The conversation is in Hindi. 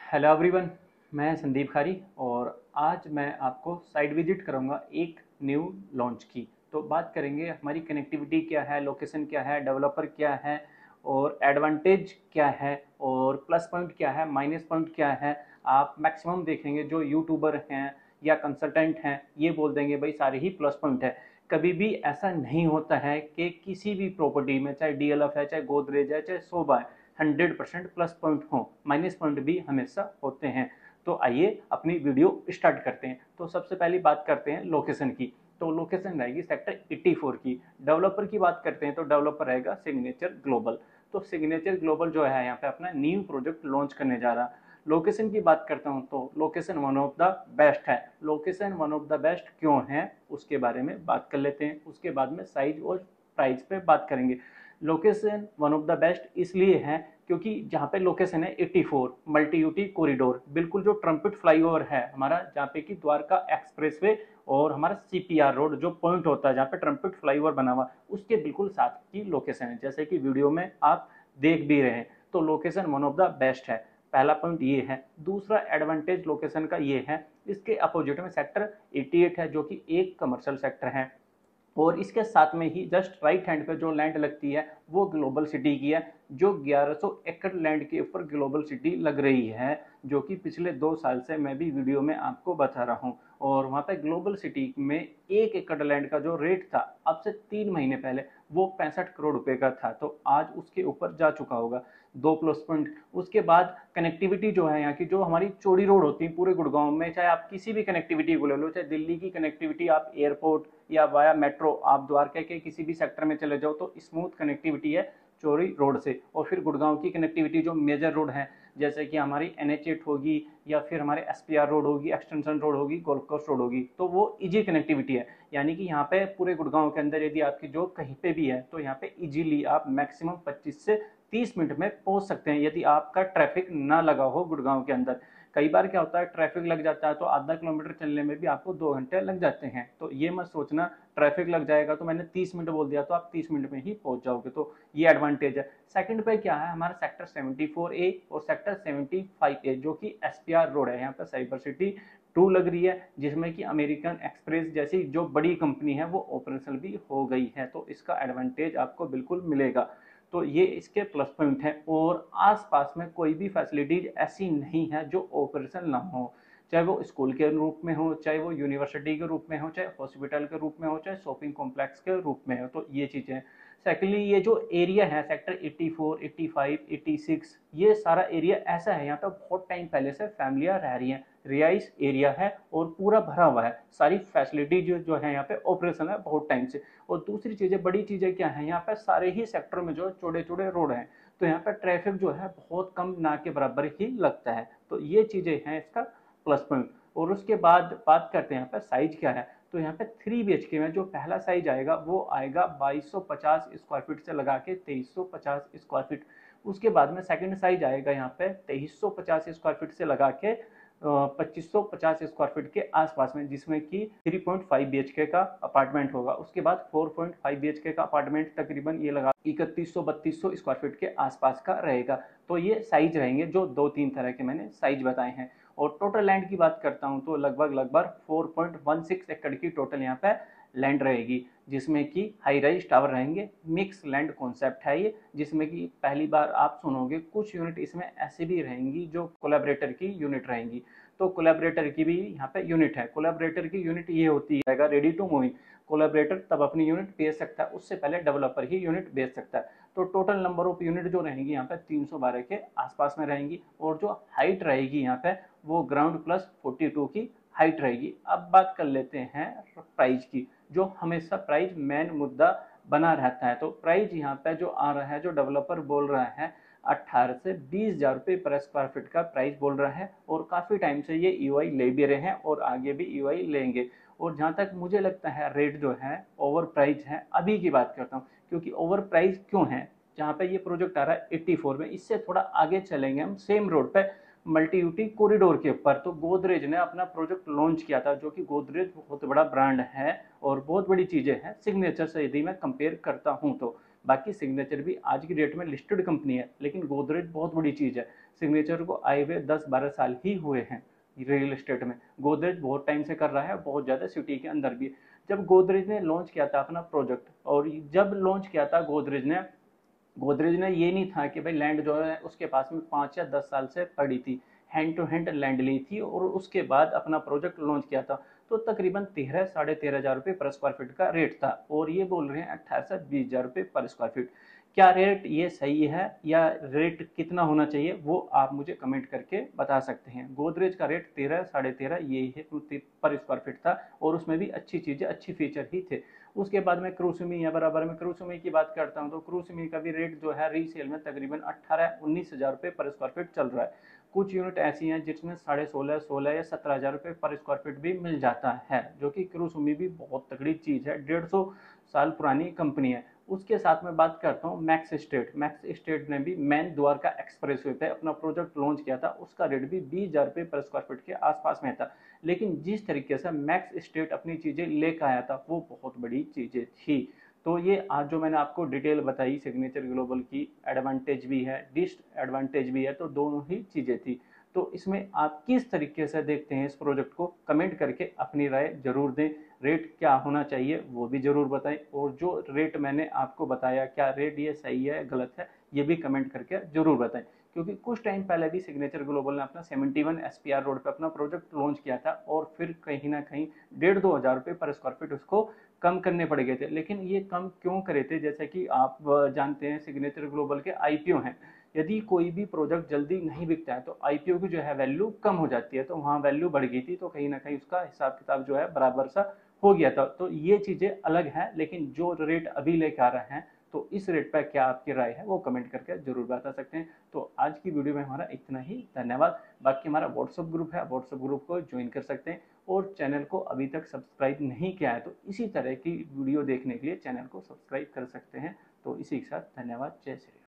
हेलो एवरीवन, मैं संदीप खारी और आज मैं आपको साइट विजिट करूंगा एक न्यू लॉन्च की। तो बात करेंगे हमारी कनेक्टिविटी क्या है, लोकेशन क्या है, डेवलपर क्या है और एडवांटेज क्या है और प्लस पॉइंट क्या है, माइनस पॉइंट क्या है। आप मैक्सिमम देखेंगे जो यूट्यूबर हैं या कंसल्टेंट हैं ये बोल देंगे भाई सारे ही प्लस पॉइंट है। कभी भी ऐसा नहीं होता है कि किसी भी प्रॉपर्टी में, चाहे डीएलएफ है, चाहे गोदरेज है, चाहे शोभा है, 100% प्लस पॉइंट हो, माइनस पॉइंट भी हमेशा होते हैं। तो आइए अपनी वीडियो स्टार्ट करते हैं। तो सबसे पहली बात करते हैं लोकेशन की। तो लोकेशन रहेगी सेक्टर 84 की। डेवलपर की बात करते हैं तो डेवलपर रहेगा सिग्नेचर ग्लोबल। तो सिग्नेचर ग्लोबल जो है यहाँ पे अपना न्यू प्रोजेक्ट लॉन्च करने जा रहा। लोकेशन की बात करता हूँ तो location one of the best है। Location one of the best क्यों है उसके बारे में बात कर लेते हैं, उसके बाद में साइज और प्राइस पे बात करेंगे। Location one of the best इसलिए है क्योंकि जहाँ पे लोकेशन है 84 मल्टी यूटी कॉरिडोर, बिल्कुल जो ट्रम्पिट फ्लाईओवर है हमारा, जहाँ पे कि द्वारका एक्सप्रेसवे और हमारा सीपीआर रोड जो पॉइंट होता है जहाँ पे ट्रम्पिट फ्लाईओवर बना हुआ, उसके बिल्कुल साथ की लोकेशन है, जैसे कि वीडियो में आप देख भी रहे हैं। तो location one of the best है, पहला पॉइंट ये है। दूसरा एडवांटेज लोकेशन का ये है, इसके अपोजिट में सेक्टर 88 है जो कि एक कमर्शियल सेक्टर है और इसके साथ में ही जस्ट राइट हैंड पे जो लैंड लगती है वो ग्लोबल सिटी की है, जो 1100 एकड़ लैंड के ऊपर ग्लोबल सिटी लग रही है, जो कि पिछले 2 साल से मैं भी वीडियो में आपको बता रहा हूँ। और वहाँ पे ग्लोबल सिटी में 1 एकड़ लैंड का जो रेट था अब से 3 महीने पहले वो 65 करोड़ रुपए का था, तो आज उसके ऊपर जा चुका होगा। दो प्लस पॉइंट। उसके बाद कनेक्टिविटी जो है यहाँ की, जो हमारी चौड़ी रोड होती है पूरे गुड़गांव में, चाहे आप किसी भी कनेक्टिविटी को ले लो, चाहे दिल्ली की कनेक्टिविटी आप एयरपोर्ट या वाया मेट्रो आप द्वारका के किसी भी सेक्टर में चले जाओ तो स्मूथ कनेक्टिविटी है चौड़ी रोड से। और फिर गुड़गांव की कनेक्टिविटी जो मेजर रोड है जैसे कि हमारी NH8 होगी या फिर हमारे SPR रोड होगी, एक्सटेंशन रोड होगी, गोल्फ कोस्ट रोड होगी, तो वो इजी कनेक्टिविटी है। यानी कि यहाँ पे पूरे गुड़गांव के अंदर यदि आपकी जॉब कहीं पे भी है तो यहाँ पे इजीली आप मैक्सिमम 25 से 30 मिनट में पहुंच सकते हैं यदि आपका ट्रैफिक ना लगा हो गुड़गांव के अंदर। कई बार क्या होता है ट्रैफिक लग जाता है तो आधा किलोमीटर चलने में भी आपको 2 घंटे लग जाते हैं, तो ये मत सोचना ट्रैफिक लग जाएगा तो मैंने 30 मिनट बोल दिया तो आप 30 मिनट में ही पहुंच जाओगे, तो ये एडवांटेज है। सेकंड पे क्या है, हमारा सेक्टर 74A और सेक्टर 75A जो कि SPR रोड है, यहाँ पे साइबर सिटी 2 लग रही है, जिसमें कि अमेरिकन एक्सप्रेस जैसी जो बड़ी कंपनी है वो ऑपरेशनल भी हो गई है, तो इसका एडवांटेज आपको बिल्कुल मिलेगा। तो ये इसके प्लस पॉइंट है। और आसपास में कोई भी फैसिलिटीज ऐसी नहीं है जो ऑपरेशनल ना हो, चाहे वो स्कूल के रूप में हो, चाहे वो यूनिवर्सिटी के रूप में हो, चाहे हॉस्पिटल के रूप में हो, चाहे शॉपिंग कॉम्प्लेक्स के रूप में हो, तो ये चीज़ें। सेकेंडली ये जो एरिया है सेक्टर 84, 85, 86, ये सारा एरिया ऐसा है यहाँ पे बहुत टाइम पहले से फैमिलियाँ रह रही हैं, रिहाइश एरिया है और पूरा भरा हुआ है, सारी फैसिलिटी जो है यहाँ पे ऑपरेशन है बहुत टाइम से। और दूसरी चीज़ें, बड़ी चीज़ें क्या है, यहाँ पे सारे ही सेक्टर में जो चौड़े चौड़े रोड हैं तो यहाँ पे ट्रैफिक जो है बहुत कम ना के बराबर ही लगता है, तो ये चीज़ें हैं इसका प्लस पॉइंट। और उसके बाद बात करते हैं यहाँ पे साइज क्या है। तो यहाँ पे 3 BHK में जो पहला साइज आएगा वो आएगा 2250 स्क्वायर फीट से लगा के 2350 स्क्वायर फीट। उसके बाद में सेकंड साइज आएगा यहाँ पे 2350 स्क्वायर फीट से लगा के 2550 स्क्वायर फीट के आसपास में, जिसमें कि 3.5 BHK का अपार्टमेंट होगा। उसके बाद 4.5 BHK का अपार्टमेंट तकरीबन ये लगा 3100-3200 स्क्वायर फीट के आसपास का रहेगा। तो ये साइज रहेंगे जो 2-3 तरह के मैंने साइज बताए हैं। और टोटल लैंड की बात करता हूँ तो लगभग 4.16 एकड़ की टोटल यहाँ पे लैंड रहेगी, जिसमें कि हाई राइज टावर रहेंगे। मिक्स लैंड कॉन्सेप्ट है ये, जिसमें कि पहली बार आप सुनोगे कुछ यूनिट इसमें ऐसे भी रहेंगी जो कोलैबोरेटर की यूनिट रहेंगी। तो कोलैबोरेटर की भी यहाँ पे यूनिट है। कोलैबोरेटर की यूनिट ये होती है रेडी टू मूविंग। कोलैबोरेटर तब अपनी यूनिट बेच सकता है, उससे पहले डेवलपर ही यूनिट बेच सकता है। तो टोटल नंबर ऑफ यूनिट जो रहेंगी यहाँ पे 312 के आसपास में रहेंगी। और जो हाइट रहेगी यहाँ पे वो ग्राउंड प्लस 42 की हाइट रहेगी। अब बात कर लेते हैं प्राइस की, जो हमेशा प्राइस मेन मुद्दा बना रहता है। तो प्राइस यहाँ पे जो आ रहा है, जो डेवलपर बोल रहा है 18 से 20,000 रुपये पर स्क्वायर फीट का प्राइस बोल रहा है, और काफ़ी टाइम से ये EOI ले भी रहे हैं और आगे भी EOI लेंगे। और जहाँ तक मुझे लगता है रेट जो है ओवर प्राइस है, अभी की बात करता हूँ, क्योंकि ओवर प्राइस क्यों है, जहाँ पे ये प्रोजेक्ट आ रहा है 84 में, इससे थोड़ा आगे चलेंगे हम सेम रोड पे मल्टी यूटी कॉरिडोर के ऊपर। तो गोदरेज ने अपना प्रोजेक्ट लॉन्च किया था, जो कि गोदरेज बहुत बड़ा ब्रांड है और बहुत बड़ी चीज़ें हैं सिग्नेचर से यदि मैं कंपेयर करता हूँ तो। बाकी सिग्नेचर भी आज की डेट में लिस्टेड कंपनी है, लेकिन गोदरेज बहुत बड़ी चीज़ है। सिग्नेचर को आए हुए 10-12 साल ही हुए हैं रियल एस्टेट में। गोदरेज बहुत टाइम से कर रहा है, बहुत ज़्यादा सिटी के अंदर भी। जब गोदरेज ने लॉन्च किया था अपना प्रोजेक्ट, और जब लॉन्च किया था गोदरेज ने ये नहीं था कि भाई लैंड जो है उसके पास में 5 या 10 साल से पड़ी थी, हैंड टू हैंड लैंड ली थी और उसके बाद अपना प्रोजेक्ट लॉन्च किया था। तो तकरीबन 13-13,500 रुपये पर स्क्वायर फीट का रेट था, और ये बोल रहे हैं 18 से 20 हज़ार रुपये पर स्क्वायर फीट। क्या रेट ये सही है, या रेट कितना होना चाहिए, वो आप मुझे कमेंट करके बता सकते हैं। गोदरेज का रेट 13-13.5 ये है पर स्क्वायर फीट था, और उसमें भी अच्छी चीज़ें अच्छी फीचर ही थे। उसके बाद में क्रूसमी या बराबर में क्रूसमी की बात करता हूँ, तो क्रूसमी का भी रेट जो है रीसेल में तकरीबन 18-19 हज़ार रुपये पर स्क्वायर फीट चल रहा है। कुछ यूनिट ऐसी हैं जिसमें 16.5, 16 या 17 हज़ार रुपये पर स्क्वायर फीट भी मिल जाता है, जो कि क्रूसमी भी बहुत तगड़ी चीज़ है, 150 साल पुरानी कंपनी है। उसके साथ में बात करता हूँ मैक्स स्टेट ने भी मैन द्वारका एक्सप्रेसवे पे अपना प्रोजेक्ट लॉन्च किया था। उसका रेट भी 20 हज़ार रुपये पर स्क्वायर फीट के आसपास में था। लेकिन जिस तरीके से मैक्स स्टेट अपनी चीज़ें लेकर आया था वो बहुत बड़ी चीज़ें थी। तो ये आज जो मैंने आपको डिटेल बताई सिग्नेचर ग्लोबल की, एडवांटेज भी है डिसएडवांटेज भी है, तो दोनों ही चीज़ें थी। तो इसमें आप किस तरीके से देखते हैं इस प्रोजेक्ट को, कमेंट करके अपनी राय जरूर दें। रेट क्या होना चाहिए वो भी जरूर बताएं, और जो रेट मैंने आपको बताया क्या रेट ये सही है गलत है, ये भी कमेंट करके जरूर बताएं। क्योंकि कुछ टाइम पहले भी सिग्नेचर ग्लोबल ने अपना 71 SPR रोड पे अपना प्रोजेक्ट लॉन्च किया था, और फिर कहीं ना कहीं 1,500-2 हज़ार रुपये पर स्क्वायर फीट उसको कम करने पड़ गए थे। लेकिन ये कम क्यों करे थे, जैसे कि आप जानते हैं सिग्नेचर ग्लोबल के IPO हैं। यदि कोई भी प्रोजेक्ट जल्दी नहीं बिकता है तो IPO की जो है वैल्यू कम हो जाती है, तो वहाँ वैल्यू बढ़ गई थी, तो कहीं ना कहीं उसका हिसाब किताब जो है बराबर सा हो गया था। तो ये चीज़ें अलग है, लेकिन जो रेट अभी लेकर आ रहे हैं, तो इस रेट पर क्या आपकी राय है वो कमेंट करके जरूर बता सकते हैं। तो आज की वीडियो में हमारा इतना ही, धन्यवाद। बाकी हमारा व्हाट्सअप ग्रुप है, व्हाट्सअप ग्रुप को ज्वाइन कर सकते हैं, और चैनल को अभी तक सब्सक्राइब नहीं किया है तो इसी तरह की वीडियो देखने के लिए चैनल को सब्सक्राइब कर सकते हैं। तो इसी के साथ धन्यवाद, जय श्री राम।